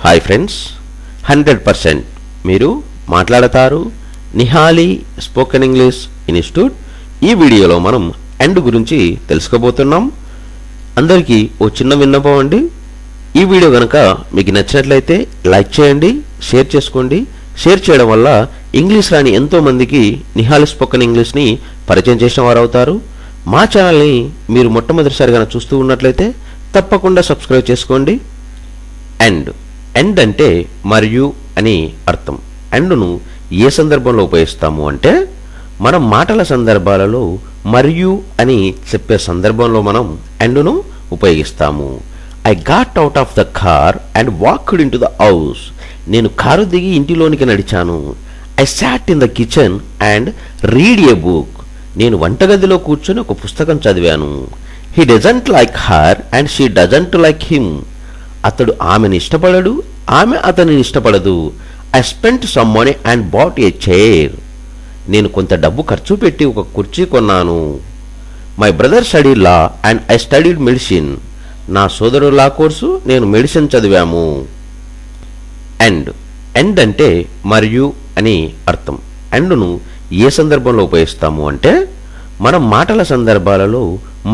Hi friends, 100% మీరు మాట్లాడతారు Nihali spoken English institute. ఈ వీడియోలో మనం అండ్ గురించి తెలుసుకోబోతున్నాం. అందరికీ ఓ చిన్న విన్నపం అండి. ఈ వీడియో కనుక మీకు నచ్చినట్లయితే లైక్ చేయండి, షేర్ చేసుకోండి. షేర్ చేయడం వల్ల ఇంగ్లీష్ రాని ఎంతోమందికి నిహాలి స్పోకెన్ ఇంగ్లీష్ని పరిచయం చేసిన వారు అవుతారు. మా ఛానల్ని మీరు మొట్టమొదటిసారిగా చూస్తూ ఉన్నట్లయితే తప్పకుండా సబ్స్క్రైబ్ చేసుకోండి. అండ్ అంటే మరియు అని అర్థం. అండ్ను ఏ సందర్భంలో ఉపయోగిస్తాము అంటే మనం మాటల సందర్భాలలో మరియు అని చెప్పే సందర్భంలో మనం అండ్ను ఉపయోగిస్తాము. I got out of the car and walked into the house. నేను కారు దిగి ఇంటిలోనికి నడిచాను. I sat in the kitchen and read a book. నేను వంటగదిలో కూర్చొని ఒక పుస్తకం చదివాను. He doesn't like her and she doesn't like him. అతడు ఆమెను ఇష్టపడడు, ఆమె అతనిని ఇష్టపడదు. I spent some money and bought a chair. నేను కొంత డబ్బు ఖర్చు పెట్టి ఒక కుర్చీ కొన్నాను. My brother study law and I studied medicine. నా సోదరుడు లా కోర్సు, నేను మెడిసిన్ చదివాము. అండ్ అంటే మరియు అని అర్థం. అండ్ను ఏ సందర్భంలో ఉపయోగిస్తాము అంటే మనం మాటల సందర్భాలలో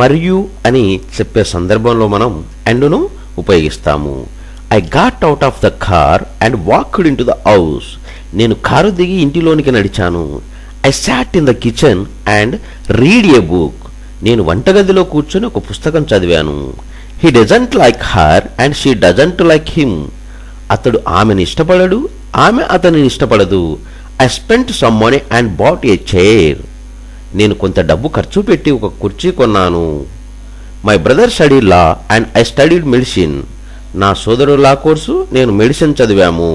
మరియు అని చెప్పే సందర్భంలో మనం అండ్ను ఉపయోగిస్తాము. I got out of the car and walked into the house. నేను కారు దిగి ఇంటిలోనికి నడిచాను. I sat in the kitchen and read a book. నేను వంటగదిలో కూర్చొని ఒక పుస్తకం చదివాను. He doesn't like her and she doesn't like him. అతడు ఆమెను ఇష్టపడడు, ఆమె అతనిని ఇష్టపడదు. I spent some money and bought a chair. నేను కొంత డబ్బు ఖర్చు పెట్టి ఒక కుర్చీ కొన్నాను. My brother study law and I studied medicine. నా సోదరుడు లా కోర్సు, నేను మెడిసిన్ చదివాము.